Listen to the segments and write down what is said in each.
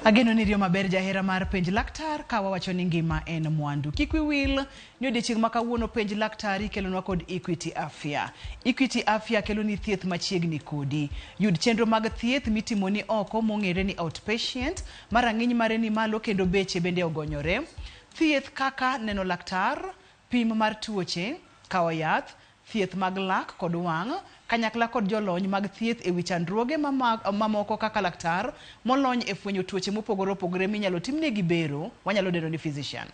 Ageno ni rio maber jahera mar penj laktar kawa wacho ni ngima en mwandu. Kik wil ni odiechieng' ma kawuono penj laktar ikelonwa kod Equity Afya. Equity Afya kelo ni thieth machiegni kodi. Yud chenro mag thieth mitimo ni oko mong'ere ni outpatient, marang'iny mare ni malo kendo beche bende ogonyore. Thieth kaka neno laktar, pim mar tuoche, kawo yath, thieth mag lak kod wang', kanyakla kod jolony mag thieth e wi chandruoge mamoko kaka laktar molony e fwenyo tuoche mopogore opogore minyalo timnegi bero, wanyalo dendo ni physician.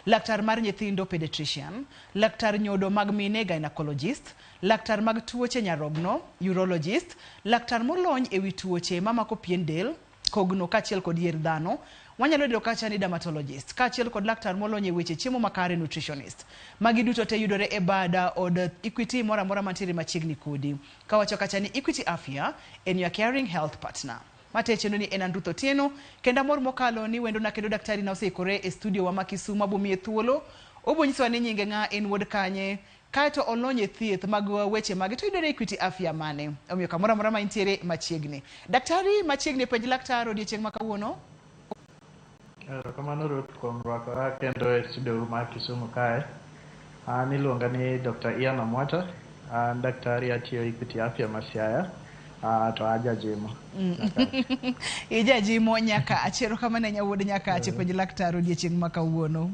Laktar mar nyithindo pediatrician, laktar nyodo mag mine gynecologist, laktar mag tuoche nyarogno urologist, laktar molony e wi tuoche mamako pien del, kogno kachiel kod yier dhano, wanyalo dendo kacha ni dermatologist, kachiel kod laktar molony e weche chiemo makare nutritionist. Magi duto te yudore e bada od Equity mora mantiere machiegni kodi. Kawacho kacha ni Equity Afya en your caring health partner. Matecheno ni en Andruth Otieno, kenda mor mokalo ni wendo na kendo daktari na oseikore e studio wa Makisumu abomie thuolo. Obonyiso ni nyinge nga en wuod kanye, kaeto olony e thieth mag weche mag to yudore Equity Afya mane. Omiyo kamora ma intiere machiegni. Daktari machiegni penj laktar odiechieng' ma kawuono. Kamano Ruth kuom rwakora kendo e studio mar Kisumu kae. An iluonga ni Dr. Ian Amwata, an daktari atiyo Equity Afya Masiaya, to ajajimo. Ijajimo nyaka achero kama ne nyawuod nyaka ache penj laktar odiechieng' ma kawuono.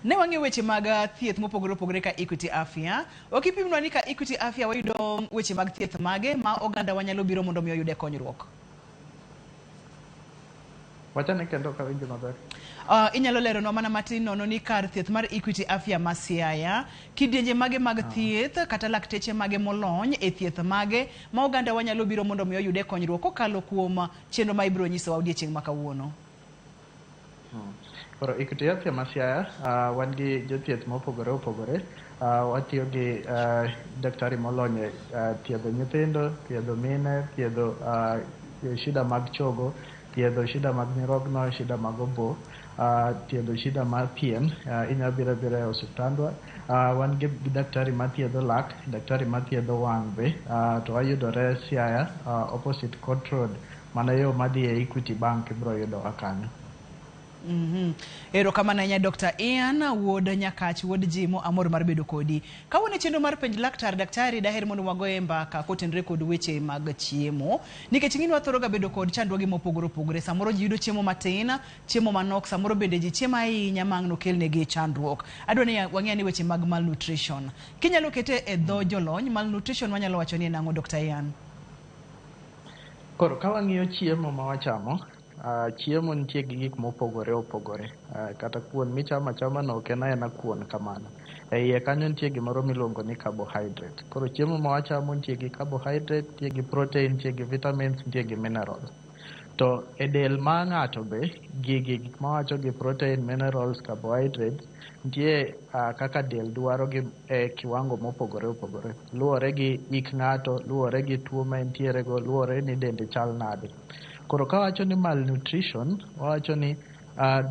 Ne wang'e weche mag thieth mopogore opogore ka Equity Afya. Okipimnwa ni ka Equity Afya wayudo weche mag thieth mage ma oganda wanyalo biro mondo mi oyude konyruok. Wachane kendo ka winjo maber. Inyalo lero no mana matin nono ni kar thieth mar Equity Afya Masiaya, kidienje mage mag thieth kata lakteche mage molony e thieth mage ma oganda wanyalo biro mondo mi oyude konyruok kokalo kuom chenro ma ibiro nyiso odiechieng' ma kawuono. Koro Equity Afya Masiaya wan gi jothieth mopogore opogore. Watiyo gi daktari molony e thiedho nyithindo, thiedho mine, thiedho shida mag chogo, thiedho shida mag nyarogno, shida mag obo, thiedho shida mar pien, inya biro e osiptandwa. Wan gi daktari mathiedho lak, daktari mathiedho wang' be, to wayudore Siaya, opposite Court Road, mana yo madhi e Equity Bank ibiro yudowa kanyo. Ero kama nanya Dr. Ian wuod nyakach wuod jimo amor mar bedo kodi. Kawone chenro mar penj laktar daktari daher mondo wagoye mbaka kotenre kod weche mag chiemo. Nikech ng'inwa thoro ga bedo kod chandruoge mopogore opogore. Samoro ji yudo chiemo matin, chiemo manok, samoro bende ji chiemo ahinya mang'no kelnegi chandruok. Adwa ni wang'e ni weche mag malnutrition. Kinyalo kete e dho jolony malnutrition wanyalo wacho ni nang'o Dr. Ian? Koro ka wang'iyo chiemo ma wachamo, chiemo nitie gi gik mopogore opogore. Kata kuon michamo achama no ok en aena kuon kamano. E iye kanyo nitie gimoro miluongo ni carbohydrate. Koro chiemo ma wachamo nitie gi carbohydrate, nitie gi protein, nitie gi vitamins, nitie gi minerals. To e del ma ng'ato be, gik ma wacho gi protein, minerals, carbohydrates, nitie kaka del dwaro gi e kiwango mopogore opogore. Luwore gi hik ng'ato, luwore gi tuo ma entiere go, luwore ni dende chal nade. Koro ka wacho ni malnutrition, wacho ni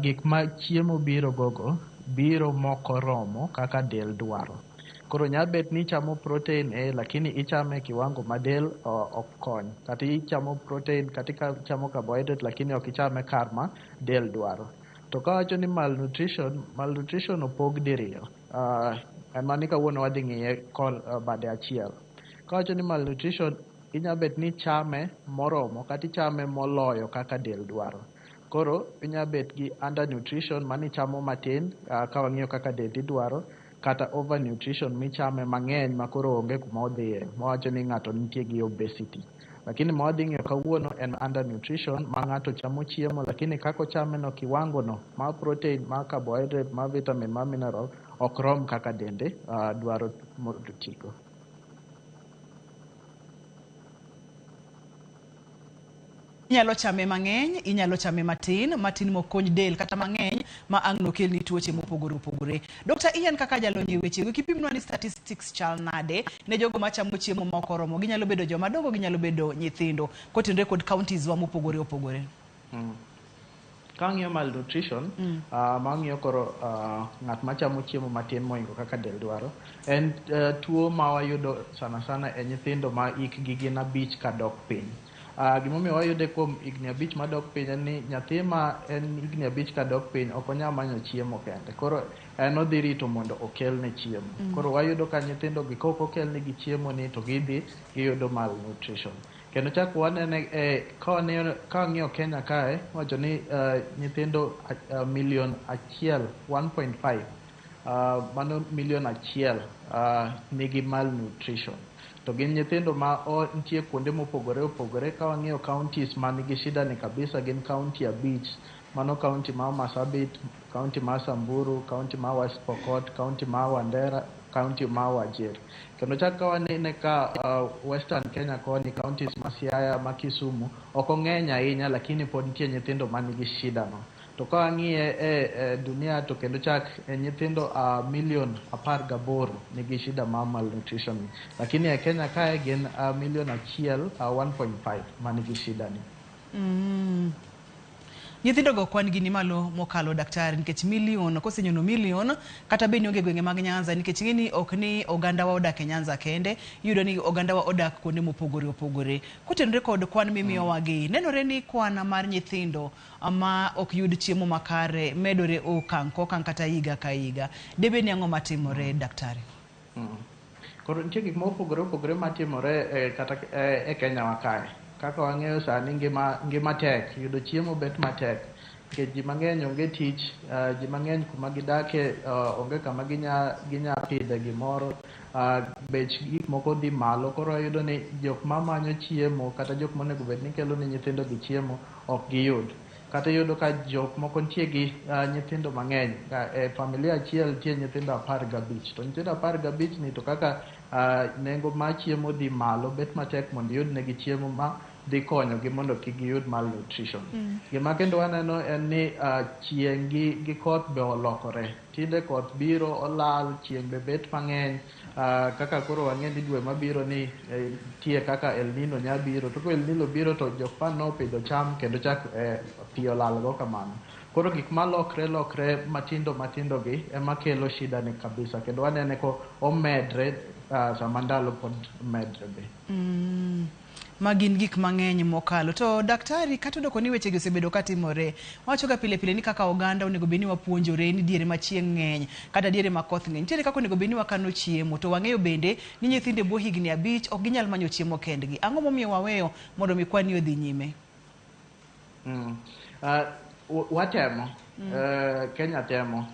gik ma chiemo biro gogo, biro moko romo kaka del dwaro. Koro nyabet ni ichamo protein lakini ichame kiwango ma del ok kony. Kata ichamo protein, kata ichamo carbohydrate lakini ok ichame karma del dwaro. To ka wacho ni malnutrition opog diriyo. Mani kawuono wadhi ng'iye bade achiel. Ka wacho ni malnutrition, inyabet ni chame moromo kata ichame moloyo kaka del dwaro. Koro inyabet gi undernutrition mani chamo matin ka wang'iyo kaka dendi dwaro, kata overnutrition michame mang'eny ma koro onge kuma odhiye, mawacho ni ng'ato nitie gi obesity. Lakini ma wadhi ng'iyo kawuono en undernutrition ma ng'ato chamo chiemo lakini kako chame no kiwango no ma protein, ma carbohydrate, ma vitamin, ma mineral ok rom kaka dende dwaro mondo tigo. Inyalo chame mang'eny, inyalo chame matin mokony del kata mang'eny ma ang'no kelni tuoche mopogore opogore. Dr. Ian kaka jalony e weche go, kipimnwa ni statistics chal nade ne jogo machamo chiemo ma ok oromo, ginyalo bedo joma dongo, ginyalo bedo nyithindo, kotenre kod counties wa mopogore opogore. Ka ng'iyo malnutrition, ma ng'iyo koro ng'at machamo chiemo matin moingo kaka del dwaro, en tuo ma wayudo sana sana e nyithindo ma hikgi gin 5 kadok piny. Gimomiyo wayude kuom higni 5 madok piny en ni nyathi ma en higni 5 kadok piny ok onyal manyo chiemo kende. Koro en odhi rito mondo okelne chiemo. Koro wayudo ka nyithindogi kok okelnegi chiemo ni to gidhi giyudo malnutrition. Kendo chak wanene ka wang'iyo Kenya kae, wacho ni nyithindo milion 1.5 mano milion 1 nigi malnutrition. To gin nyithindo ma nitie kuonde mopogore opogore. Ka wang'iyo counties ma nigi shida ni kabisa gin county 5. Mano county ma Marsabit, county ma Samburu, county ma West Pokot, county ma Wandera, county ma Wajir. Kendo chak ka wanene ka Western Kenya koni counties ma Siaya, ma Kisumu ok ong'eny ahinya, lakini pod nitie nyithindo ma nigi shida no. To ka wang'iye e dunia to kendo chak nyithindo milion 18 nigi shida ma malnutrition, lakini e Kenya kae gin milion 1.5 ma nigi shida ni. Nyithindo go kwan gi ni malo mokalo daktari nikech milion kosenyono milion kata be ni onge gwenge mag Nyanza nikech ng'eni ok ni oganda wa odak e Nyanza kende, yudo ni oganda wa odak kuonde mopogore opogore. Kotenore kod kwan mimiyo wagi, nenore ni kwan mar nyithindo ama ok yud chiemo makare medore okang' kata higa ka higa. Debe ni ang'o matimore daktari? Koro nitie gik mopogore opogore matimore kata e Kenya wa kae. Kaka wang'eyo sani ngima tek, yudo chiemo bet matek. Nikech ji mang'eny onge tich, ji mang'eny kuma gidake onge kama ginya pidhe gimoro, bech gik moko dhi malo. Koro yudo ni jok mamanyo chiemo kata jok monego bed ni kelo ne nyithindo gi chiemo ok giyud. Kata yudo ka jok moko nitie gi nyithindo mang'eny. E familia achiel nitie nyithindo 15. To nyithindo 15 ni to kaka nengo ma chiemo dhi malo, bet matek mondo yud negi chiemo ma dhi konyogi mondo kik giyud malnutrition. Gima kendo waneno en ni chieng' gi koth be olokore. Tinde koth biro olal, chieng' be bet mang'eny. Kaka koro wang'e ni dwe mabiro ni tie kaka El Nino nya biro. To ko El Nino biro to jok ma nopidho cham kendo chak pi olal go kamano. Koro gik ma lokre matindo gi ema kelo shida ni kabisa. Kendo wanene ko omedre sama ndalo pod medre be. Magin gik mang'eny mokalo. To daktari, kata doko ni weche gi osebedo katimore, wacho ga pile ni kaka oganda onego beni wapuonjore ni diere ma chieng' ng'eny kata diere ma koth ng'eny. Tiere kaka onego beni wakano chiemo. To wang'eyo bende ni nyithinde bo higni 5 ok ginyal manyo chiemo kendgi. Ang'o momiyo waweyo mondo mi kwani odhi nyime? Watemo. Kenya temo,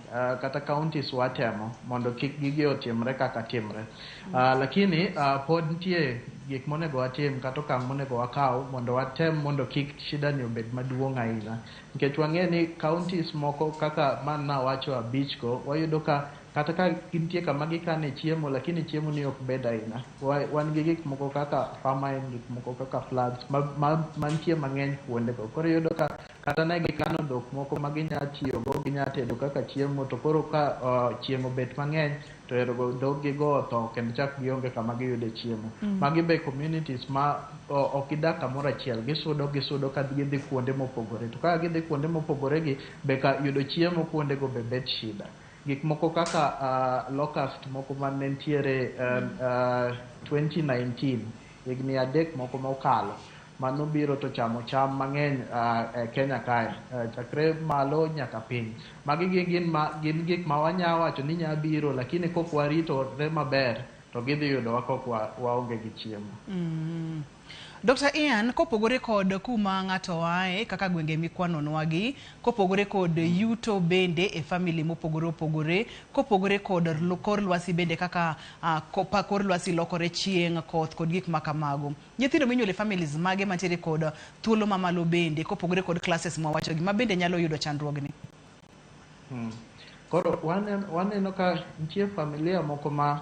kata counties watemo mondo kik gigi otimre kaka timre. Lakini pod nitie gik monego watim kata okang' monego wakaw mondo watem mondo kik shida ni obed maduong' ahinya. Nikech wang'e ni counties moko kaka man nawacho 5 go, wayudo ka kata ka nitie kama gikane chiemo, lakini chiemo ni ok bed ahinya. Wan gi gik moko kaka famine, gik moko kaka floods mantie mang'eny kuonde go. Koro yudo ka kata ne gikano dhok moko ma ginya tiyo go, ginya tedo kaka chiemo, to koro ka chiemo bet mang'eny to erogo dhog gi go otho kendo chak gionge kama giyude chiemo. Magi be communities ma ok gidak kamoro achiel, gisudo ka gidhi kuonde mopogore. To ka gidhi kuonde mopogore gi be ka yudo chiemo kuonde go be bet shida. Gik moko kaka locust moko mane ntiere 2019, higni 3 moko mokalo, mano biro to chamo cham mang'eny e Kenya kae, chakre malo nyaka piny. Magi gin gik ma wanya wacho ni nya biro, lakini kok waritore maber to gidhi yudowa kok waonge gi chiemo. Dr. Ian, kopogore kod kuma ng'ato wae kaka gwenge mikwanonwagi, kopogore kod yuto bende e family mopogore opogore, kopogore kod kor lwasi bende kaka kor lwasi lokore, chieng', koth kod gik makamago. Nyithindo minyuolo e families mage mantiere kod thuolo mamalo bende, kopogore kod classes mwawachogi ma bende nyalo yudo chandruogni. Koro waneno ka nitie familia moko ma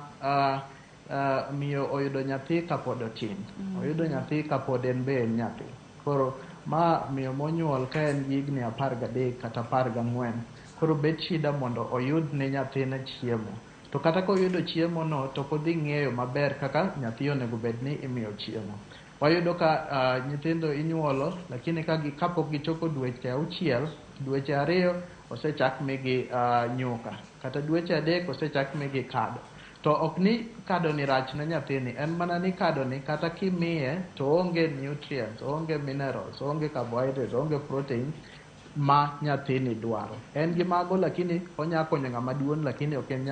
miyo oyudo nyathi kapod otin. Oyudo nyathi kapod en be en nyathi. Koro ma miyo monyuol ka en higni 13 kata 14. Koro bet shida mondo oyud ne nyathine chiemo. To kata koyudo chiemo no to kodhi ng'eyo maber kaka nyathi onego bed ni imiyo chiemo. Wayudo ka nyithindo inyuolo, lakini kapok gichopo dweche 6, dweche 2 osechak migi nyuka, kata dweche 3 osechak migi kado. to ok ni kado ni rach ne nyathini, en mana ni kado ni kata kimiye to onge nutrients, onge minerals, onge carbohydrates, onge proteins ma nyathini dwaro. En gi mago lakini onya konyo ng'ama duong' lakini ok en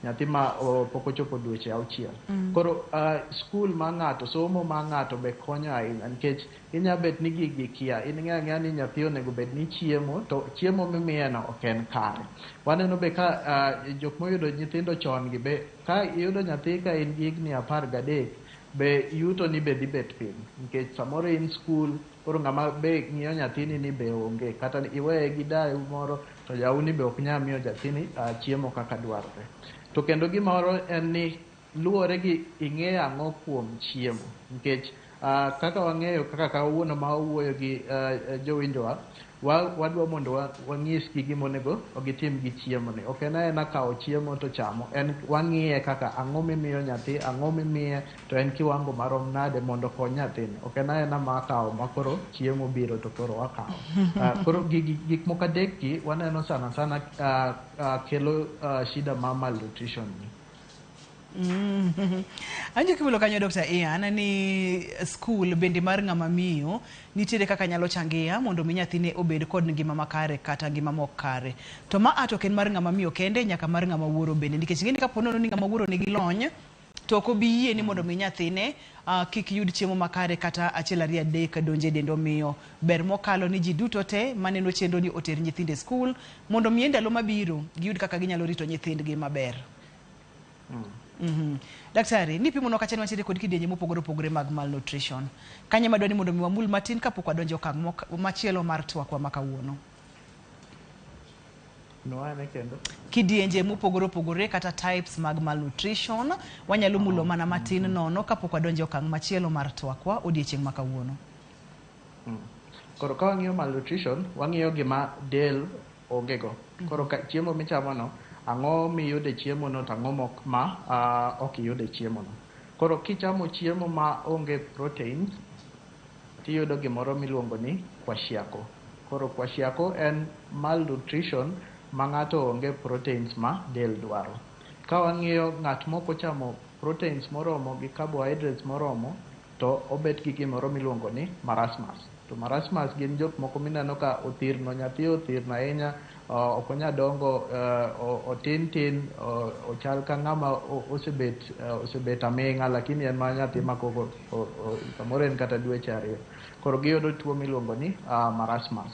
nyathi ma pok ochopo dweche 6. Koro skul ma ng'ato, somo ma ng'ato be konyo ahinya nikech inya bet ni gigi kia, in ng'eya ni nyathi onego bed ni chiemo, to chiemo mimiye no ok en kare. Waneno be ka jok moyudo nyithindo chon gi be ka iyudo nyathi ka in gi higni 13 be yuto ni be dhi bet piny nikech samoro in skul, koro ng'ama be ng'iyo nyathini ni be onge, kata iweye gi dayo moro to jauni be ok nyal miyo nyathini chiemo kaka dwarore. To kendo gimoro en ni luwore gi ing'eyo ang'o kuom chiemo, nikech kaka wang'eyo kaka kawuono ma wawuoyo gi jowinjowa, wadwa mondo wanyisgi gimonego gitim gi chiemo ni. Ok en kawo chiemo to chamo, en wang'iye kaka ang'o mimiyo nyathi, ang'o mimiye to en kiwango marom nade mondo kony nyathini. Ok en ma kawo ma koro chiemo biro to koro wakawo. Koro gik moko adek gi waneno sana kelo shida ma malnutrition ni. Anjo kibulo kanyo Dr. Ian ni school bende mar ng'ama miyo nitiere kaka nyalo changia mondo mi nyathine obed kod ngima makare kata ngima mok kare. To ma ato ken mar ng'ama miyo kende nyaka mar ng'ama wuoro bende, nikech ng'eni ka ponono ni ng'ama wuoro nigi lony to ko bi yie ni mondo mi nyathine kik yud chiemo makare kata achiel ariyo adek donje dendo miyo. Ber mokalo ni ji duto te maneno chenro ni oter nyithinde school mondo mi ndalo mabiro giyud kaka ginyalo rito nyithindgi maber. Daktari, ni pimo no kachani wachire kod kidienje mopogore opogore mag malnutrition. Kanye madwani mondo mi wamul matin kapok wadonjo okang' machielo mar twakwa makawuono. No ane kendo. Kidienje mopogore opogore kata types mag malnutrition wanyalo mulo mana matin nono kapok wadonjo okang' machielo mar twakwa odiechieng' makawuono. Koro ka wang'iyo malnutrition, wang'iyo gima del ongego. Koro chiemo michamo no, ang'o miyude chiemo no, ang'o mok ma ok iyude chiemo no. Koro kichamo chiemo ma onge proteins, tiyudo gimoro miluongo ni kwashiako. Koro kwashiako en malnutrition ma ng'ato onge proteins ma del dwaro. Ka wang'iyo ng'at moko chamo proteins moromo gi carbohydrates moromo, to obet gi gimoro miluongo ni marasmus. To marasmus gin jok moko mineno ka othirno, nyathi othirno ahinya, ok onya dongo, otin, ochal ka ng'ama osebet aming'a, lakini en ma nyathi ma koko samoro en kata dweche 2. Koro giyudo tuo miluongo ni marasmus.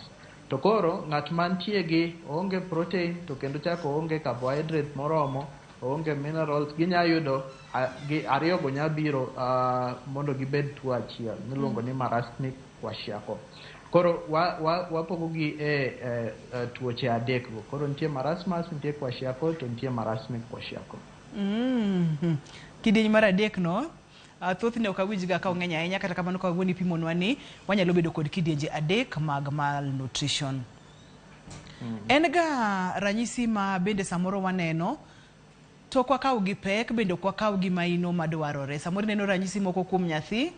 To koro ng'at mantie gi onge protein to kendo chako onge carbohydrate moromo, onge minerals, ginya yudo ariyogo nya biro mondo gibed tuo achiel miluongo ni marasmic kwashiako. Koro wapogo gi tuoche adek go. Koro nitie marasmus, nitie kwashiako, to nitie marasmic kwashiako. Kidieny mar adek no thothne ok awinjga ka ong'eny ahinya, kata kamano ka wawuoni pimonwa ni wanyalo bedo kod kidienje adek mag malnutrition. En ga ranyisi ma bende samoro waneno to kwa kaw gi pek bende kwa kaw gi maino madwarore. Samoro neno ranyisi moko kuom nyathi,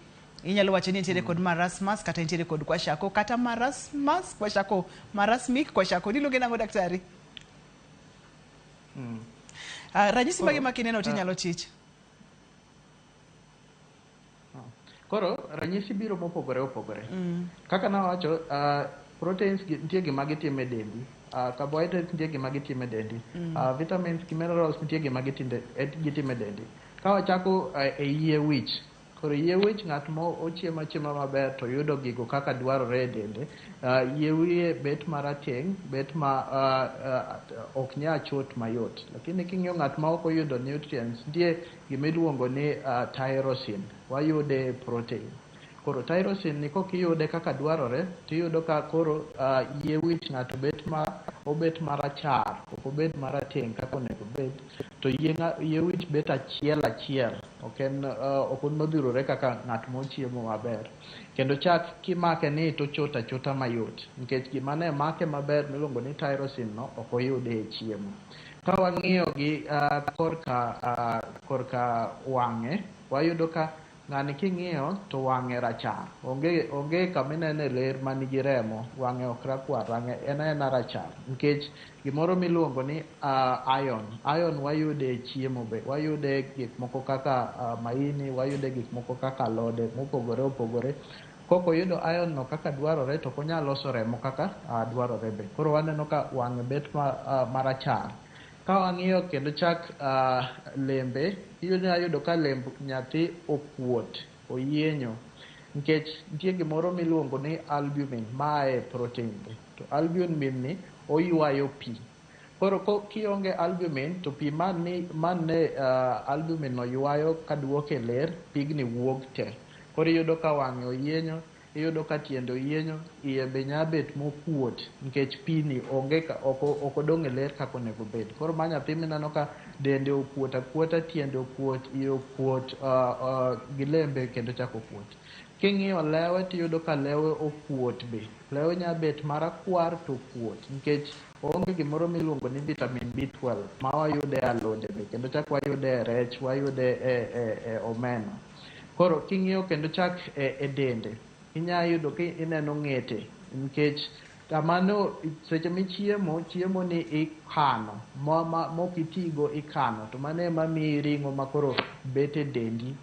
inyalo wacho ni nitiere kod marasmus kata nitiere kod kwashiako kata marasmus kwashiako, marasmic kwashiako. Niluonge nang'o daktari? Ranyisi mage ma kineno tinyalo chich. Koro ranyisi biro mopogore opogore. Kaka nawacho, proteins nitie gima gitimo e dendi, carbohydrates nitie gima gitimo e dendi, vitamins gi minerals nitie gima gitimo e dendi. Ka wachako e yie wich, koro yie wich ng'at mo ochiemo chiemo maber to yudo gigo kaka dwarore e dende, yie wiye bet marateng', bet ma ok nya chot mayot. Lakini king'iyo ng'at ma ok oyudo nutrients, nitie gimiluongo ni tyrosine, wayude protein. Koro tyrosine ni kokiyude kaka dwarore, tiyudo ka koro yie wich ng'ato obet marachar, ok obed marateng' kaka onego bed, to yie wich bet achiel, ok modhurore kaka ng'at mochiemo maber. Kendo chak kimake ni to chota mayot, nikech gima ne make maber miluongo ni tyrosine no ok oyude e chiemo. Ka wang'iyo gi korka wang'e, wayudo ka ng'ani king'iyo to wang'e rachar, onge kaminene ler manigi remo, wang'e ok rakwar, wang'e en rachar, nikech gimoro miluongo ni iron wayude e chiemo be, wayude gik moko kaka maini, wayude gik moko kaka alode mopogore opogore. Kok oyudo iron no kaka dwarore to onyalo loso remo kaka dwarore be. Koro waneno ka wang'e bet marachar. Ka wang'iyo kendo chak lembe, iyudo ka lemb nyathi okuot, oyienyo, nikech nitie gimoro miluongo ni albumin, mae protein be. To albumin ni oywayo pi. Koro kionge albumin to pi man ne albumin no ywayo kaduok e ler, pigni wuok te. Koro iyudo ka wang'e oyienyo, iyudo ka tiende oyienyo, iye be nyabet mokuot nikech pi ni ok odong' e ler kaka onego bed. Koro ma nyathi mineno ka dende okuot akuota, tiende okuot, iye okuot, gi lembe kendo chako okuot. King'iyo lewe tiyudo ka lewe okuot be. Lewe nyabet marakwar to okuot nikech onge gimoro miluongo ni vitamin B12 ma wayude e alode be, kendo chak wayude e rech, wayude e omena. Koro king'iyo kendo chak e dende, inya yudo ki ineno ng'ete, nikech kamano seche michiemo, chiemo ni ikano, mok itigo ikano, to mano ema miyi ring'o makoro bet e dendi,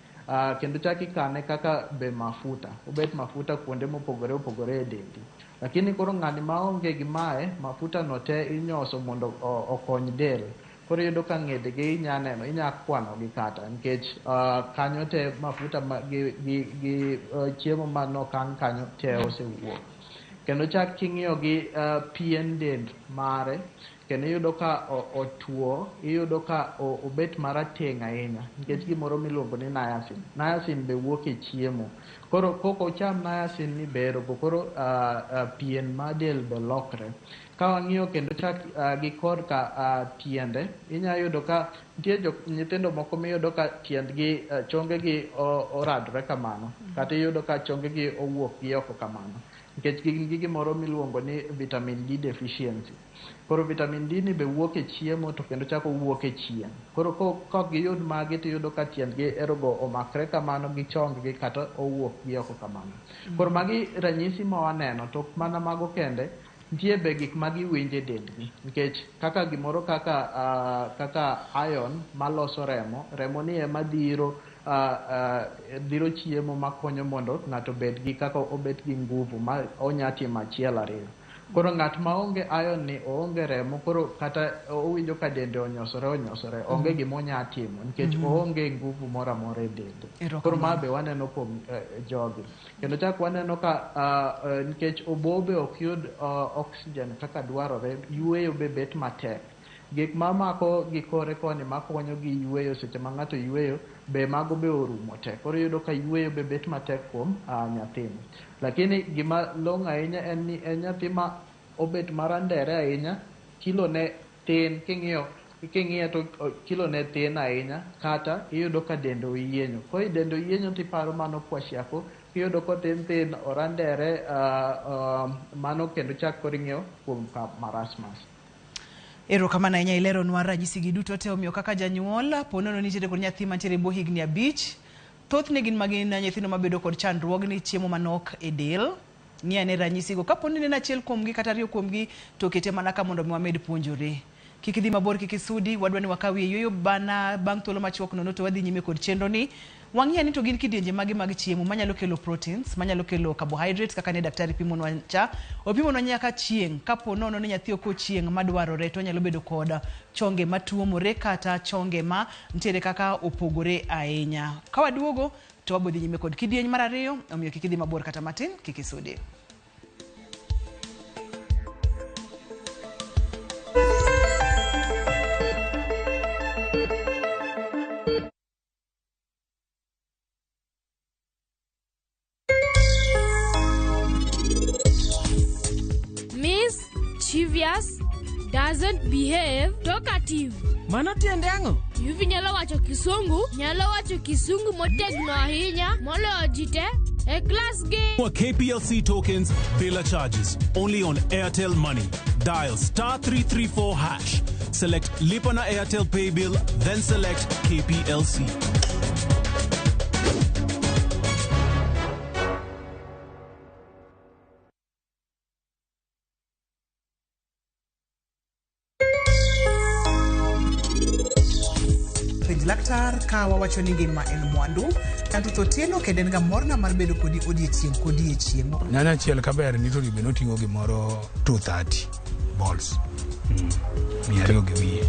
kendo chak ikane kaka be mafuta, obet mafuta kuonde mopogore opogore e dendi. Lakini koro ng'ani maonge gi mae, mafuta no te inyoso mondo okony del. Koro iyudo ka ng'edegi inya kwanogi kata, nikech kanyo te mafuta gi chiemo manokan kanyo te osewuok. Kendo chak king'iyo gi pien dend mare, kendo iyudo ka otuo, iyudo ka obet marateng' ahinya, nikech gimoro miluongo ni niacin. Niacin be wuok e chiemo. Koro koko cham niacin ni bero, koro pien ma del be lokre. Ka wang'iyo kendo chak gi kor ka tiende, inya yudo ka nitie nyithindo moko miyudo ka tiendgi, chongegi oradre kamano, kata iyudo ka chongegi owuok gi oko kamano, nikech gin gi gimoro miluongo ni vitamin D deficiency. Koro vitamin D ni be wuok e chiemo to kendo chako wuok e chieng'. Koro kok giyud magi tiyudo ka tiendgi erogo omakre kamano gi chonggi kata owuok gi oko kamano. Koro magi ranyisi ma waneno, to mana mago kende, nitie be gik ma giwinjo e dendgi, nikech kaka gimoro kaka iron maloso remo ni ema dhiro chiemo makonyo mondo ng'ato bed gi kaka obet gi nguvu ma onya timo achiel ariyo. Koro ng'at ma onge iron ni oonge remo, koro kata owinjo ka dende onyosore, onge gima onya timo nikech oonge nguvu moro amora e dende. Koro ma be waneno kuom jogi. Kendo chak waneno ka nikech obobe ok yud oxygen kaka dwarore, yueyo be bet matek. Gik ma mako gi kore koni makonyo gi yueyo, seche ma ng'ato yueyo be mago be orumo te. Koro iyudo ka yueyo be bet matek kuom nyathini. Lakini gima long' ahinya en ni en nyathi ma obet marandere ahinya, kilo ne tin, king'iye to kilo ne tin ahinya, kata iyudo ka dende oyienyo. Koro dende oyienyo tiparo mano kwashiako, iyudo ko tin orandere, mano kendo chak koro ing'iyo kuom marasmas. Erokamano ahinya ileronwa ranyisigi duto te, omiyo kaka janyuol ponono nitiere kod nyathi mantiere bwo higni 5, thothne gin magin nyithindo mabedo kod chandruogni chiemo manok e del. Ng'i ane ranyisigo, kapo ni en achiel kuomgi kata ariyo kuomgi, to kete mana ka mondo wamed puonjore. Kik idhi mabor, kik isudi, wadwa ni wakawi yueyo bang' thuolo machuok nono to wadhi nyime kod chenro ni. Wang'iya ni to gin kidienje magi mag chiemo manyalo kelo proteins, manyalo kelo carbohydrates kaka ne daktari pimonwa cha. Opimonwa nyaka chieng', kapo nono ni nyathi ok ochieng' madwarore to nyalo bedo kod chonge matuomore kata chonge ma ntiere kaka opogore ahinya. Ka waduogo to wabodhi nyime kod kidieny mar ariyo, omiyo kik idhi mabor kata matin, kik isudi. Mischievous, doesn't behave, talkative. Mano tiende ang'o? Yuvi nyalo wacho kisungu motegno ahinya, moloyo jite e class game. For KPLC tokens, bila charges. Only on Airtel Money. Dial *334#. Select Lipa na Airtel Pay Bill, then select KPLC. penj laktar ka wawacho ni ngima en mwandu. Kanto Totieno kendo en ga morna mar bedo kodi odiechieng' kodiechieng'. Nyanya achiel kaber ni to be noting'o gimoro 230 balls. 200 gi wiye.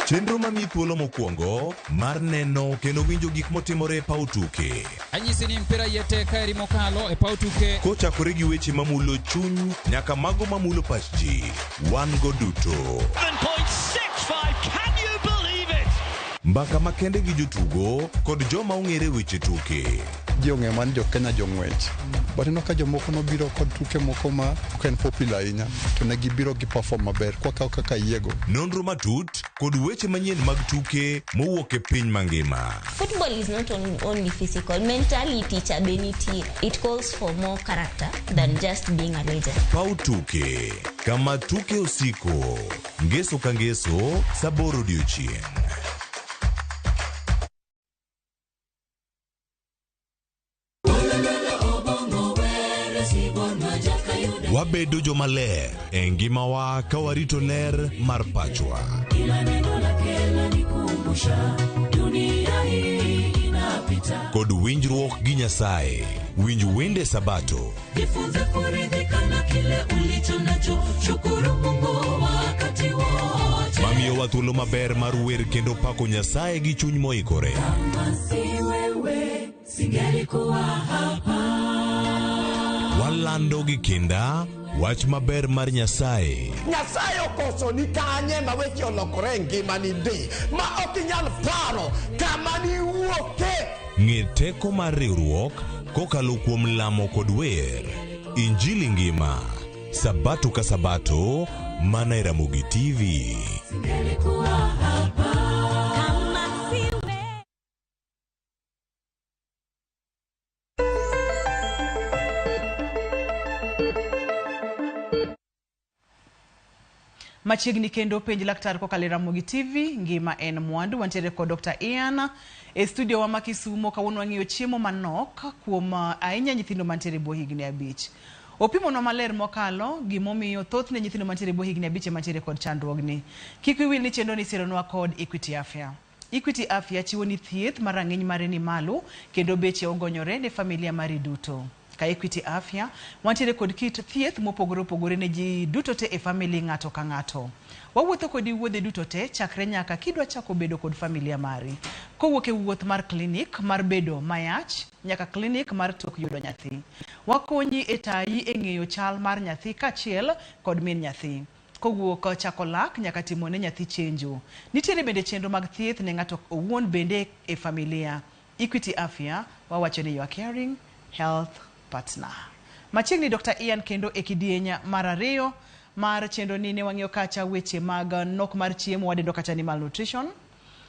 Chenro mami thuolo mokwongo mar neno kendo winjo gik motimore e paw tuke. Anyisi ni mpira yete kaeri mokalo e paw tuke. Kochakore gi weche mamulo chuny nyaka mago mamulo pach ji. Wan go duto. 7.65, can you believe it? Mbaka makende gi jotugo kod joma ong'ere weche tuke. Ji ong'e man jo Kenya jong'wech. But ino ka jomoko nobiro kod tuke moko ma ok en popular ahinya to ne gibiro gi perform maber kwakaw kaka yiego. Nonro matut kod weche manyien mag tuke mowuok e piny mangima. Football is not only physical, mentally teacher beniti. It calls for more character than just being a legend. Pau tuke, kama tuke osiko, ngeso ka ngeso, saboro odiochieng'. Wabedo jomaler e ngimawa ka warito ler mar pachwa. Kod winjruok gi Nyasaye, winj wende Sabato. Jifunze kuridhika na kile ulicho nacho, shukuru Mungu wakati wote. Mamiyo wa thuolo maber mar wer kendo pako Nyasaye gi chuny moikore. Kama si wewe, singelikuwa hapa. Walando gi kinda wach maber mar Nyasaye. Nyasaye okoso ni kanye ma weche olokore ngima ni di ma ok inyal paro kama ni wuoke. Ng'e teko mar riwruok kokalo kuom lamo kod wer. Injili ngima, Sabato ka Sabato, mana e Ramogi TV. Singelikuwa hapa. Kama si Machiegni kendo penj laktar kokalo Ramogi TV, ngima en mwandu. Wantiere kod Dr. Ian e studio wa Makisumo kawuono wang'iyo chiemo manok kuom ahinya nyithindo mantiere bo higni 5. Opimo no maler mokalo gimomiyo thothne nyithindo mantiere bo higni 5 mantiere kod chandruogni. Kik wiwil ni chenro ni sironwa kod Equity Afya. Equity Afya chiwo ni thieth mar rang'iny mare ni malo kendo beche ogonyore ne familia mari duto. Ka Equity Afya wantiere kod kit thieth mopogore opogore ne ji duto te e family ng'ato ka ng'ato. Wawuotho kodi wuodhe duto te chakre nyaka kidwa chako bedo kod familia mari. Kowuok e wuoth mar klinik mar bedo mayach nyaka klinik mar tok yudo nyathi. Wakonyi e tayi e ng'eyo chal mar nyathi kachiel kod min nyathi. Kowuok chako lak nyaka timo ne nyathi chenjo. Nitiere bende chenro mag thieth ne ng'ato owuon bende e familia. Equity Afya wawacho ni you are caring health partner. Machiegni Dr. Ian kendo e kidienya mar 2 mar chenro ni ne wang'iyo kacha weche mag nok mar chiemo wadendo kacha ni malnutrition.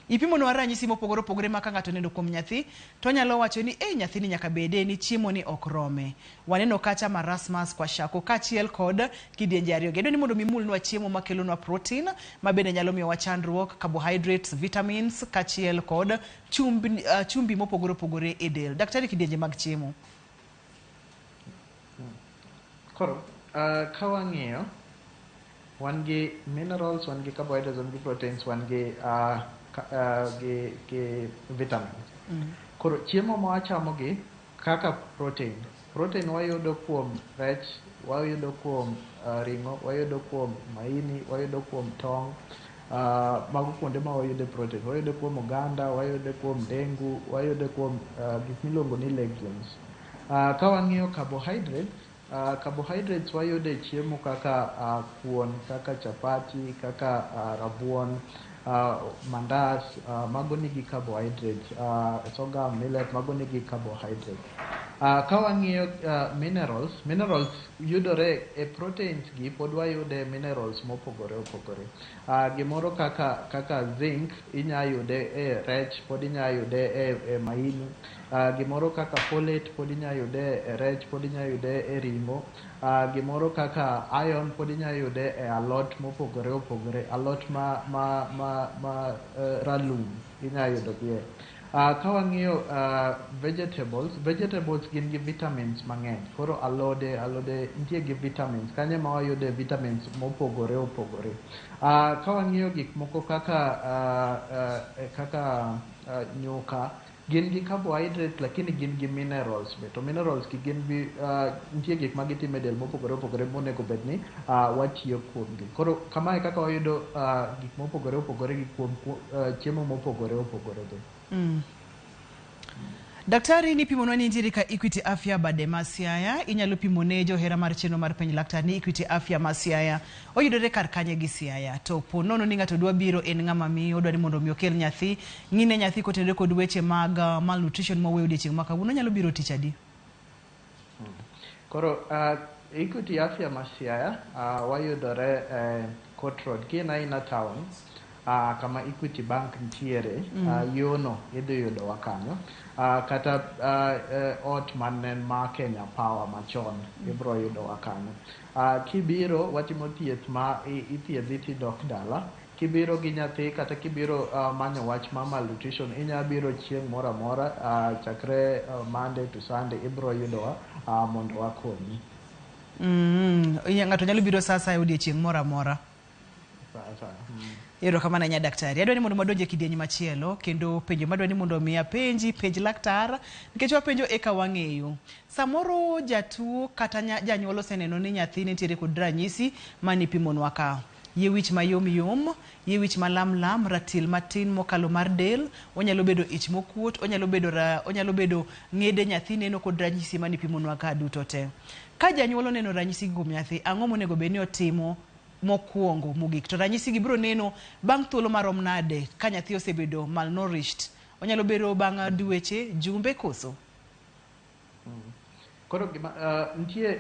Ipimo no ranyisi mopogore opogore ma ka ng'ato neno kuom nyathi to nyalo wacho ni nyathi ni nyaka bede ni chiemo ni ok rome. Waneno kacha marasmus kwa shako kachiel kod kidienje 2. Gedo ni mondo mimulnwa chiemo makelonwa protein ma bende nyalo miyo wachandruok, carbohydrates, vitamins kachiel kod chumbi mopogore opogore e del. Daktari, kidienje mag chiemo. Koro, ka wang'iyo, wan gi minerals, wan gi carbohydrates, wan gi proteins, wan gi vitamins. Koro chiemo ma wachamo gi kaka protein. Protein wayudo kuom rech, wayudo kuom ring'o, wayudo kuom maini, wayudo kuom tong'. Mago kuonde ma wayude protein. Wayudo kuom oganda, wayudo kuom dengu, wayudo kuom gik miluongo ni legumes. Ka wang'iyo carbohydrates wayude chiemo kaka kuon, kaka chapati, kaka rabuon, mandas, mago nigi carbohydrates, sorghum, millet, mago nigi carbohydrates. Ka wang'iyo minerals yudore e proteins gi pod wayude minerals mopogore opogore. Gimoro kaka zinc inya yude e rech, pod inya yude e maini. Gimoro kaka folate pod inya yude e rech, pod inya yude e ring'o. Gimoro kaka iron pod inya yude e alot mopogore opogore, alot ma ralum inya yudo gie. Kawang'iyo vegetables gin gi vitamins mang'eny. Koro alode nitie gi vitamins. Kanye ma wayude vitamins mopogore opogore. Kawang'iyo gik moko kaka nyuka gin gi carbohydrates lakini gin gi minerals. To minerals ki gin gi nitie gik ma gitimo e del mopogore opogore monego bed ni watiyo kuomgi. Koro kamae kaka wayudo gik mopogore opogore gi kuom chiemo mopogore opogore be. Daktari, ni pimonwa ni injiri ka Equity Afya bade Masiaya, inyalo pimone johera mar chenro mar penj laktar ni Equity Afya Masiaya oyudore kar kanye gi Siaya. To po nono ni ng'ato dwa biro en ng'ama miyo dwani mondo mi okel nyathi, ng'ine nyathi kotenore kod weche mag malnutrition ma weyo odiochieng' ma kawuono, nyalo biro tich adi? Koro Equity Afya Masiaya wayudore Court Road Kinaina Town. Kama Equity Bank ntiere, yono idhi yudo wa kanyo. Kata ot manen ma Kenya Power machon ibro yudo wa kanyo. Kibiro watimo thieth ma ithiedhi tidok dala. Kibiro gi nyathi kata kibiro manyo wach ma malnutrition, inya biro chieng' moro amora chakre Monday to Sunday ibro yudo wa mondo wakonyi. Ng'ato nyalo biro sasa e odiochieng' moro amora. Ero kama nya daktari. Adwani mondo madonje kidieny machielo kendo penjo madwani mondo miya penj laktar nikech wapenjo eka wang'eyo. Samoro jatuo kata janyuol oseneno ni nyathi nitiere kod ranyisi mani pimonwa ka. Yie wich mayom yom, yie wich malam ratil matin mokalo mar del, onyalo bedo ich mokuot, onyalo bedo ng'ede nyathi neno kod ranyisi mani pimonwa ka duto te. Ka janyuol oneno ranyisi kuom nyathi, ang'o monego bed ni otimo mokuongo mogik? To ranyisi gi biro neno bang' thuolo marom nade ka nyathi osebedo malnourished? Onyalo bedo bang' dweche, jumbe koso? Koro nitie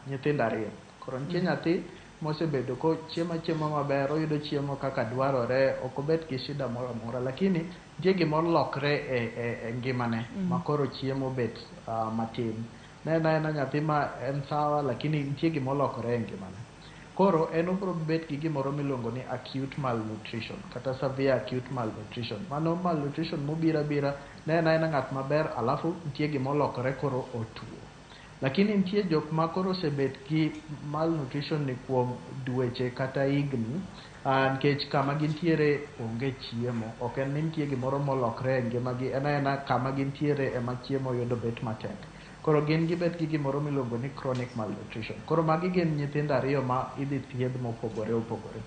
nyithindo ariyo. Koro nitie nyathi mosebedo ko chiemo maber, oyudo chiemo kaka dwarore, ok obet gi shida moro amora, lakini nitie gimoro lokre e ngimane ma koro chiemo bet matin. Nena nyathi ma en sawa lakini nitie gimoro lokre e ngimane. Koro en obro bet gi gimoro miluongo ni acute malnutrition kata severe acute malnutrition. Mano malnutrition mobira nena ng'at maber alafu nitie gimoro lokre koro otuo. Lakini nitie jok ma koro osebet gi malnutrition ni kuom dweche kata higni nikech kama gintiere onge chiemo. Ok en ni nitie gimoro molokre e ngimagi, en kama gintiere ema chiemo yudo bet matek. Koro gin gibet gi gimoro miluongo ni chronic malnutrition. Koro magi gin nyithindo ariyo ma idhi thiedh mopogore opogore.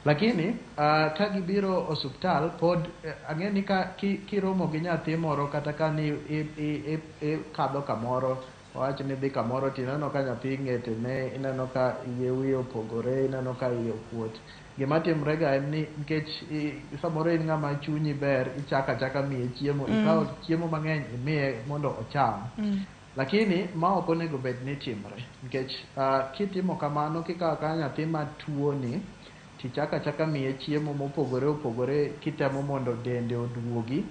Lakini ka gibiro osuptal pod ang'e ni ka kiromo gi nyathi moro kata ka ni kadho kamoro, wawach ni dhi kamoro tineno ka nyathi ng'etene, ineno ka iye wiye opogore, ineno ka iye okuot. Gima timre ga en ni nikech samoro in ng'ama chunyi ber, ichaka miye chiemo, ikawo chiemo mang'eny imiye mondo ocham. Lakini ma ok onego bed ni timre nikech kitimo kamano, kikawo ka nyathi ma tuo ni tichaka miye chiemo mopogore opogore kitemo mondo dende oduogi,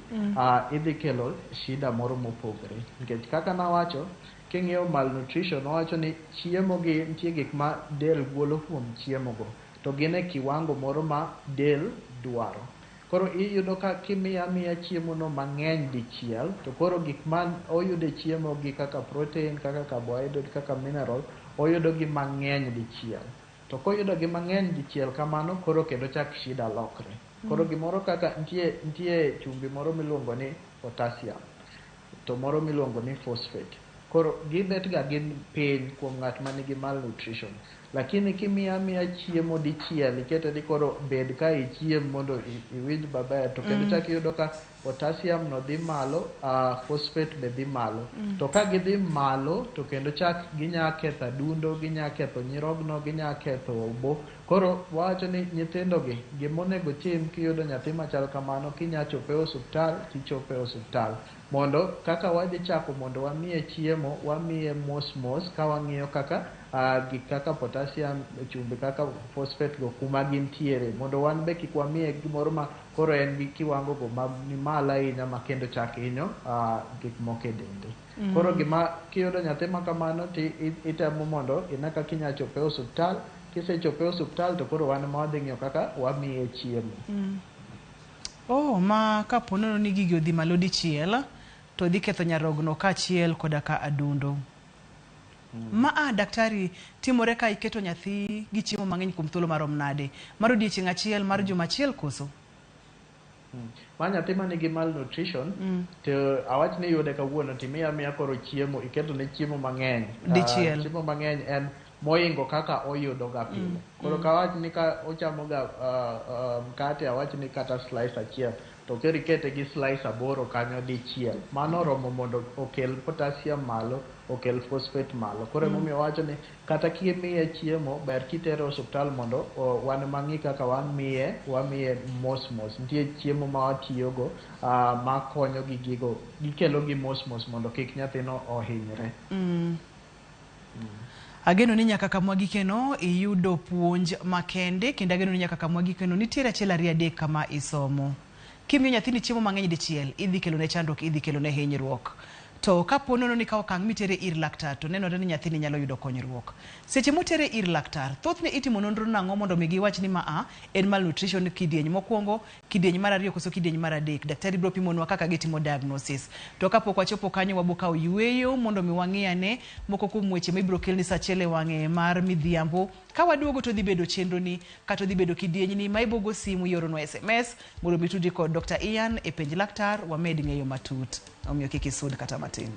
idhi kelo shida moro mopogore. Nikech kaka nawacho, king'iyo malnutrition wacho ni chiemo gi nitie gik ma del golo kuom chiemo go to gin e kiwango moro ma del dwaro. Koro iyudo ka kimiya chiemo no mang'eny dichiel, to koro gik ma oyudo chiemo gi kaka protein, kaka carbohydrate, kaka mineral, oyudo gi mang'eny dichiel. To koyudo gi mang'eny dichiel kamano, koro kendo chak shida lokre. Koro gimoro kaka nitie chumbi moro miluongo ni potassium, to moro miluongo ni phosphate. Koro gibet ga gin piny kuom ng'at ma nigi malnutrition. Lakini kimiya chiemo dichiel, ikete ni koro bed ka ichiem mondo iwinj maber, to kendo chak iyudo ka potassium no dhi malo, phosphate be dhi malo. To ka gidhi malo, to kendo chak ginya ketho adundo, ginya ketho nyirogno, ginya ketho obo. Koro wacho ni nyithindo gi gimonego tim kiyudo nyathi machal kamano, kinya chope osuptal, tichope osuptal. Mondo kaka wadhi chako mondo wamiye chiemo, wamiye mos ka wang'iyo kaka gik kaka potassium, chumbi kaka phosphate go kuma gintiere, mondo wan be kik wamiye gimoro ma koro en gi kiwango go ma ni malo ahinya ma kendo chak hinyo gik moko e dende. Koro gima kiyudo nyathi ma kamano itemo mondo ine kaka inya chope osuptal. Kisechope osuptal to koro wan ma wadhi ng'iyo kaka wamiye chiemo. Ma kapono ni gigi odhi malo dichiel to dhi ketho nyarogno kachiel koda ka adundo. Daktari timore ka iketo nyathi gi chiemo mang'eny kuom thuolo marom nade? Mar odiechieng' achiel, mar juma achiel koso? Ma nyathi manigi malnutrition to awach ni yude kawuono timiya koro chiemo, iketo ne chiemo mang'eny. Dichiel. Chiemo mang'eny en moingo kaka oyudo ga pile. Koro kawach ni ka ochamo ga mkate, awach ni kata slice achiel to kerikete gi slice 8 kanyo dichiel. Mano oromo mondo okel potassium malo, okel phosphate malo. Koro momiyo wacho ni kata kimiye chiemo ber kitero hospital mondo wan mang'i kaka wamiye mos. Nitie chiemo ma watiyogo ma konyo gi gigo, gikelo gi mos mondo kik nyathino ohinyre. Ageno ni nyaka kamwa gikeno iyudo puonj makende, kendo ageno ni nyaka kamwa gikeno nitiere achiel 2-3 kama isomo. Kimiyo nyathini chiemo mang'eny dichiel, idhi kelo ne chandruok, idhi kelo ne hinyruok. To kaponono ni ka okang' mitere ir laktar to nenore ni nyathini nyalo yudo konyruok. Seche motere ir laktar, thothne itimo nonro nang'o mondo mi giwach ni en malnutrition kidieny mokwongo, kidieny mar 2 koso kidieny mar 3. Daktari biro pimonwa kaka gitimo diagnosis. To kapok wachopo kanyo wabo kawo yweyo mondo mi wang'iyane moko kuom weche mibiro kelni sa achiel e wang'e mar midhiambo. Ka waduogo to dhi bedo chenro ni kata dhi bedo kidieny ni ma ibogo simu yoronwa SMS mondo mi tudi kod Dr. Ian e penj laktar wamed ng'eyo matut. Omiyo kik isud kata matin.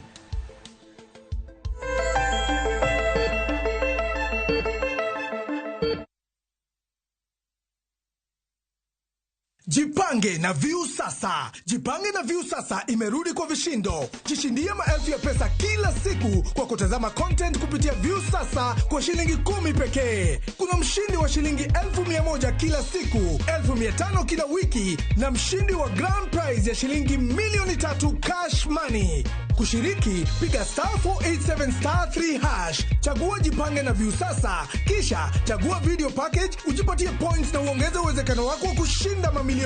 Jipange na Viusasa. Jipange na Viusasa imerudi kwa vishindo. Jishindie maelfu ya pesa kila siku kwa kutazama content kupitia Viusasa kwa shilingi 10 pekee. Kuna mshindi wa shilingi 1,100 kila siku, 1,500 kila wiki na mshindi wa grand prize ya shilingi milioni 3 cash money. Kushiriki, piga *487*3#. Chagua Jipange na Viusasa, kisha chagua video package, ujipatie points na uongeze uwezekano wako wa kushinda mamilioni.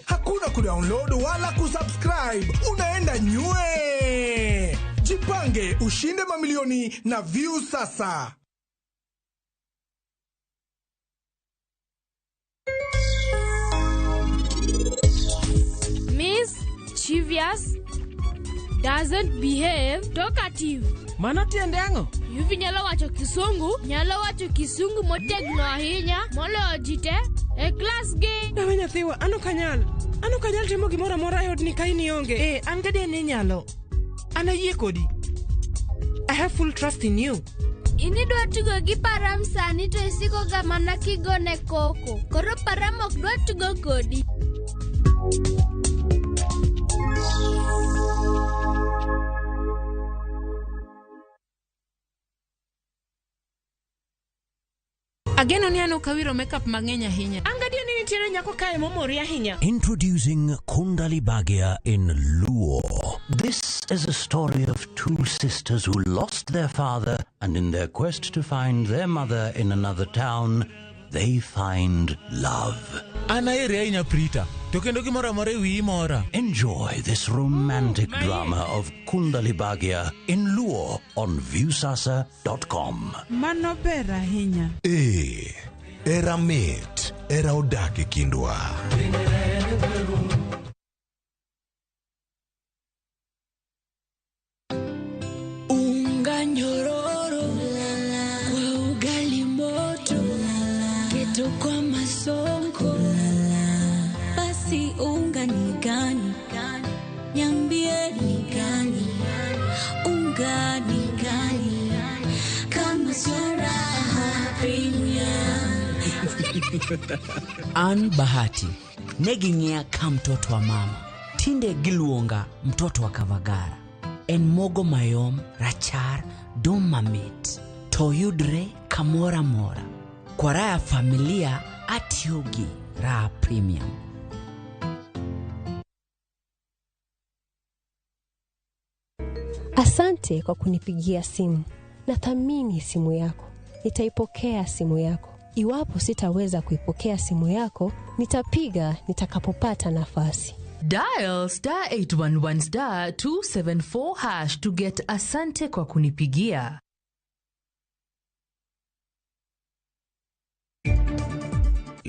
Hakuna kudownload wala kusubscribe. Unaenda nywe. Jipange, ushinde mamilioni na Viusasa. Miss Chivias doesn't behave talkative. Mano tiende ang'o? Yuvi nyalo wacho kisungu motegno ahinya moloyo jite e klas gi. Dawe nyathiwa, ano kanyal timo gimoro amora e odni ka in ionge. An gadi ni nyalo. An ayie kodi. I have full trust in you. Inidwa tugo gi param sani to isiko ga mana kigone koko. Koro param ok dwa tugo kodi. Ageno ni ano kawiro makeup mang'eny ahinya. Angadi ni nitiere nyako kae momori ahinya. Introducing Kundali Bagia in Luo. This is a story of 2 sisters who lost their father, and in their quest to find their mother in another town, they find love. Anaere ahinya Prita. To kendo gimoro amora ewi mora. Enjoy this romantic drama of Kundali Bagia in Luo on viusasa.com. Mano ber ahinya. Era mit, era odake kindwa. Unga nyororo kwa ugali moto keto kwa masonko. Basi unga ni gani? Niambie ni gani? Unga ni gani? Kama sio raha premium. An Bahati neging'ia ka mtoto wa mama. Tinde giluonga mtoto wa Kavagara. En mogo mayom, rachar, dum mamit. To yudre kamora mora. Kwa raya familia atiogi raha premium. Asante kwa kunipigia simu. Nathamini simu yako. Nitaipokea simu yako. Iwapo sitaweza kuipokea simu yako, nitapiga nitakapopata nafasi. Dial *811*274# to get asante kwa kunipigia.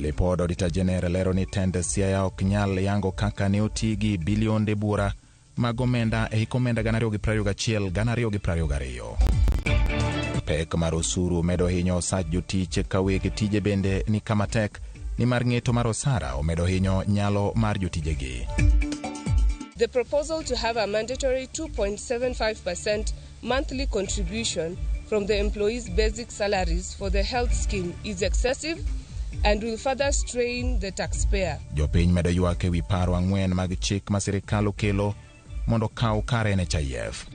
Lipod Auditor General lero ni tend Siaya ok nyal yango kaka ne oti gi bilionde bura mag omenda e hik omenda 2021-2022. Pek mar osuru medo hinyo sach jotich ka weg tije bende ni kama tek ni mar ng'eto mar osara omedo hinyo nyalo mar jotijegi. The proposal to have a mandatory 2.75% monthly contribution from the employees' basic salaries for the health scheme is excessive and will further strain the taxpayer. Jopiny medo ywak e wi paro ang'wen mag chik ma sirikal okelo mondo kaw kar NHIF.